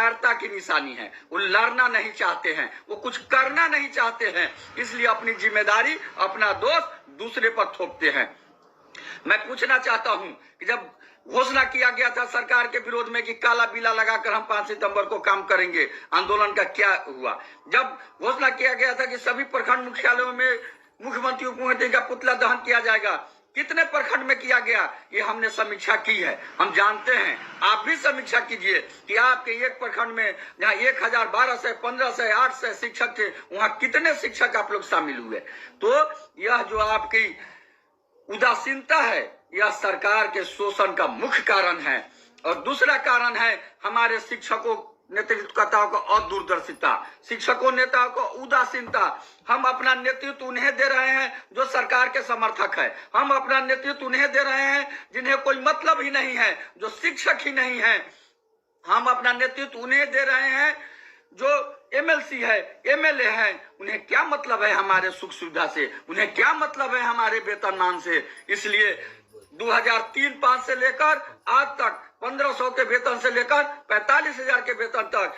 कायरता की निशानी है। वो लड़ना नहीं चाहते हैं, वो कुछ करना नहीं चाहते हैं, इसलिए अपनी जिम्मेदारी, अपना दोष दूसरे पर थोपते हैं। मैं पूछना चाहता हूं कि जब घोषणा किया गया था सरकार के विरोध में कि काला बिला लगाकर हम 5 सितंबर को काम करेंगे, आंदोलन का क्या हुआ? जब घोषणा किया गया था कि सभी प्रखंड मुख्यालयों में मुख्यमंत्री उपमुख्यमंत्री का पुतला दहन किया जाएगा, कितने प्रखंड में किया गया? ये हमने समीक्षा की है, हम जानते हैं। आप भी समीक्षा कीजिए कि आपके एक प्रखंड में जहाँ 1000, 1200, 1500, 800 शिक्षक थे, वहां कितने शिक्षक आप लोग शामिल हुए? तो यह जो आपकी उदासीनता है, यह सरकार के शोषण का मुख्य कारण है। और दूसरा कारण है हमारे शिक्षकों नेतृत्वकर्ताओं को अदूरदर्शिता, शिक्षकों नेताओं को उदासीनता। हम अपना नेतृत्व उन्हें दे रहे हैं जो सरकार के समर्थक है, हम अपना नेतृत्व उन्हें दे रहे हैं जिन्हें कोई मतलब ही नहीं है, जो शिक्षक ही नहीं है। हम अपना नेतृत्व उन्हें दे रहे हैं जो एमएलसी है, एमएलए है। उन्हें क्या मतलब है हमारे सुख सुविधा से, उन्हें क्या मतलब है हमारे वेतनमान से? इसलिए 2003-05 से लेकर आज तक 1500 के वेतन से लेकर 45,000 के वेतन तक,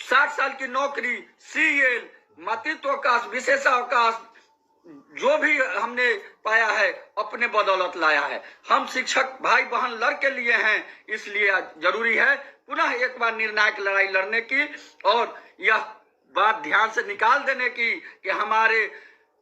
60 साल की नौकरी, सीएल, मातृत्वावकाश, विशेषावकाश, जो भी हमने पाया है अपने बदौलत लाया है। हम शिक्षक भाई बहन लड़ के लिए हैं, इसलिए जरूरी है पुनः एक बार निर्णायक लड़ाई लड़ने की और यह बात ध्यान से निकाल देने की कि हमारे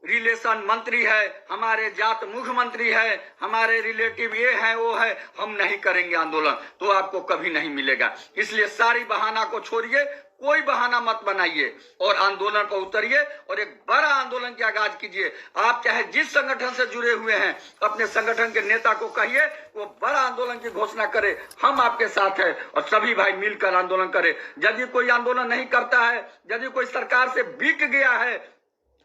रिलेशन मंत्री है, हमारे जात मुख्यमंत्री है, हमारे रिलेटिव ये है वो है, हम नहीं करेंगे आंदोलन तो आपको कभी नहीं मिलेगा। इसलिए सारी बहाना को छोड़िए, कोई बहाना मत बनाइए और आंदोलन पर उतरिए और एक बड़ा आंदोलन की आगाज कीजिए। आप चाहे जिस संगठन से जुड़े हुए हैं, अपने संगठन के नेता को कहिए वो बड़ा आंदोलन की घोषणा करे, हम आपके साथ हैं और सभी भाई मिलकर आंदोलन करें। यदि कोई आंदोलन नहीं करता है, यदि कोई सरकार से बिक गया है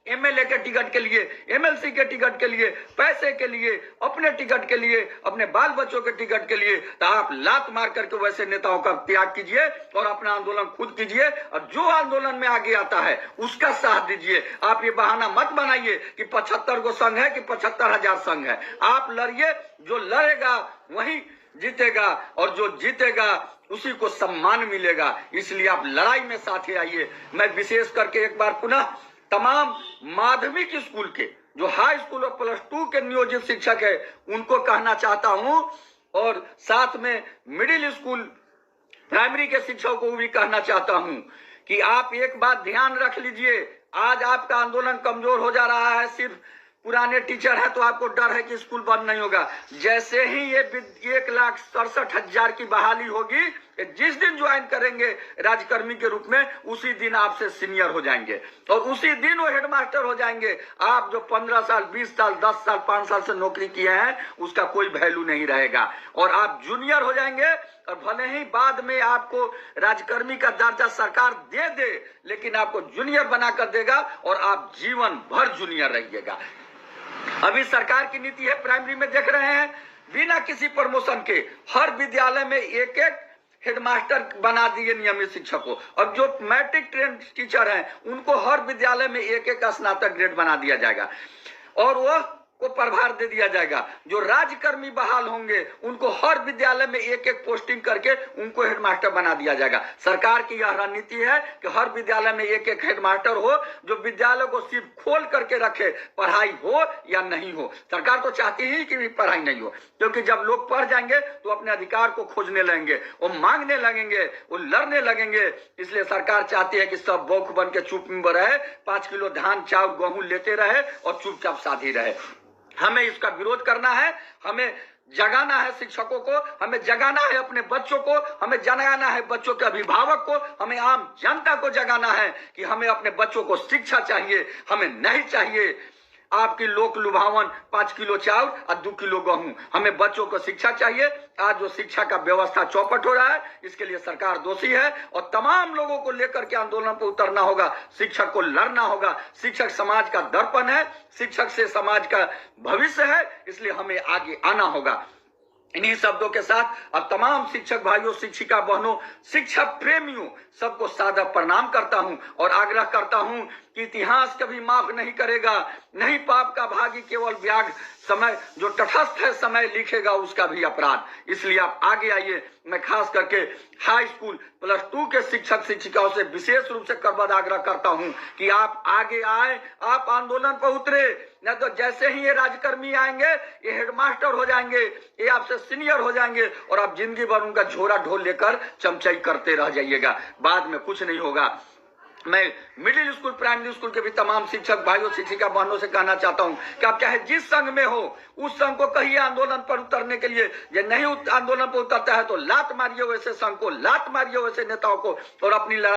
एमएलए के टिकट के लिए, एमएलसी के टिकट के लिए, पैसे के लिए, अपने टिकट के लिए, अपने बाल बच्चों के टिकट के लिए, तो आप लात मार करके वैसे नेताओं का त्याग कीजिए और अपना आंदोलन खुद कीजिए और जो आंदोलन में आगे आता है उसका साथ दीजिए। आप ये बहाना मत बनाइए कि 75 गो संघ है कि 75,000 संघ है। आप लड़िए, जो लड़ेगा वही जीतेगा और जो जीतेगा उसी को सम्मान मिलेगा। इसलिए आप लड़ाई में साथ आइए। मैं विशेष करके एक बार पुनः तमाम माध्यमिक स्कूल के जो हाई स्कूल और +2 के नियोजित शिक्षक है उनको कहना चाहता हूं और साथ में मिडिल स्कूल प्राइमरी के शिक्षकों को भी कहना चाहता हूं कि आप एक बात ध्यान रख लीजिए। आज आपका आंदोलन कमजोर हो जा रहा है, सिर्फ पुराने टीचर है तो आपको डर है कि स्कूल बंद नहीं होगा। जैसे ही ये 1,67,000 की बहाली होगी, जिस दिन ज्वाइन करेंगे राज्यकर्मी के रूप में, उसी दिन आपसे सीनियर हो जाएंगे और उसी दिन वो हेडमास्टर हो जाएंगे। आप जो 15 साल, 20 साल, 10 साल, 5 साल से नौकरी किए हैं उसका कोई वैल्यू नहीं रहेगा और आप जूनियर हो जाएंगे। और भले ही बाद में आपको राज्यकर्मी का दर्जा सरकार दे दे, लेकिन आपको जूनियर बनाकर देगा और आप जीवन भर जूनियर रहिएगा। अभी सरकार की नीति है, प्राइमरी में देख रहे हैं, बिना किसी प्रमोशन के हर विद्यालय में एक हेडमास्टर बना दिए नियमित शिक्षक को। अब जो मैट्रिक ट्रेन टीचर हैं उनको हर विद्यालय में एक स्नातक ग्रेड बना दिया जाएगा और वह को प्रभार दे दिया जाएगा। जो राज्यकर्मी बहाल होंगे उनको हर विद्यालय में एक पोस्टिंग करके उनको हेडमास्टर बना दिया जाएगा। सरकार की यह रणनीति है कि हर विद्यालय में एक हेडमास्टर हो जो विद्यालय को सिर्फ खोल करके रखे, पढ़ाई हो या नहीं हो। सरकार तो चाहती ही कि पढ़ाई नहीं हो, क्योंकि जब लोग पढ़ जाएंगे तो अपने अधिकार को खोजने लगेंगे, वो मांगने लगेंगे, वो लड़ने लगेंगे। इसलिए सरकार चाहती है कि सब बौख बन के चुप में रहे, 5 किलो धान चावल गेहूं लेते रहे और चुपचाप साधी रहे। हमें इसका विरोध करना है, हमें जगाना है शिक्षकों को, हमें जगाना है अपने बच्चों को, हमें जगाना है बच्चों के अभिभावक को, हमें आम जनता को जगाना है कि हमें अपने बच्चों को शिक्षा चाहिए। हमें नहीं चाहिए आपकी लोक लुभावन 5 किलो चावल और 2 किलो गेहूं। हमें बच्चों को शिक्षा चाहिए। आज जो शिक्षा का व्यवस्था चौपट हो रहा है इसके लिए सरकार दोषी है और तमाम लोगों को लेकर के आंदोलन पर उतरना होगा। शिक्षक को लड़ना होगा। शिक्षक समाज का दर्पण है, शिक्षक से समाज का भविष्य है, इसलिए हमें आगे आना होगा। इन्हीं शब्दों के साथ अब तमाम शिक्षक भाइयों, शिक्षिका बहनों, शिक्षक प्रेमियों सबको सादर प्रणाम करता हूं और आग्रह करता हूं कि इतिहास कभी माफ नहीं करेगा, नहीं पाप का भागी केवल व्याग, समय जो तटस्थ है समय लिखेगा उसका भी अपराध। इसलिए आप आगे आइए। मैं खास करके हाई स्कूल +2 के शिक्षक शिक्षिकाओं से विशेष रूप से करबद्ध आग्रह करता हूं कि आप आगे आए, आप आंदोलन पर उतरे, न तो जैसे ही ये राजकर्मी आएंगे ये हेडमास्टर हो जाएंगे, ये आपसे सीनियर हो जाएंगे और आप जिंदगी भर उनका झोरा ढोल लेकर चमचाई करते रह जाइएगा, बाद में कुछ नहीं होगा। मैं मिडिल स्कूल प्राइमरी स्कूल के भी तमाम शिक्षक भाइयों शिक्षिका बहनों से कहना चाहता हूं कि आप चाहे जिस संघ में हो उस संघ को कहिए आंदोलन पर उतरने के लिए। यदि नहीं आंदोलन पर उतरता है तो लात मारिए वैसे संघ को, लात मारिए वैसे नेताओं को और अपनी लड़ाई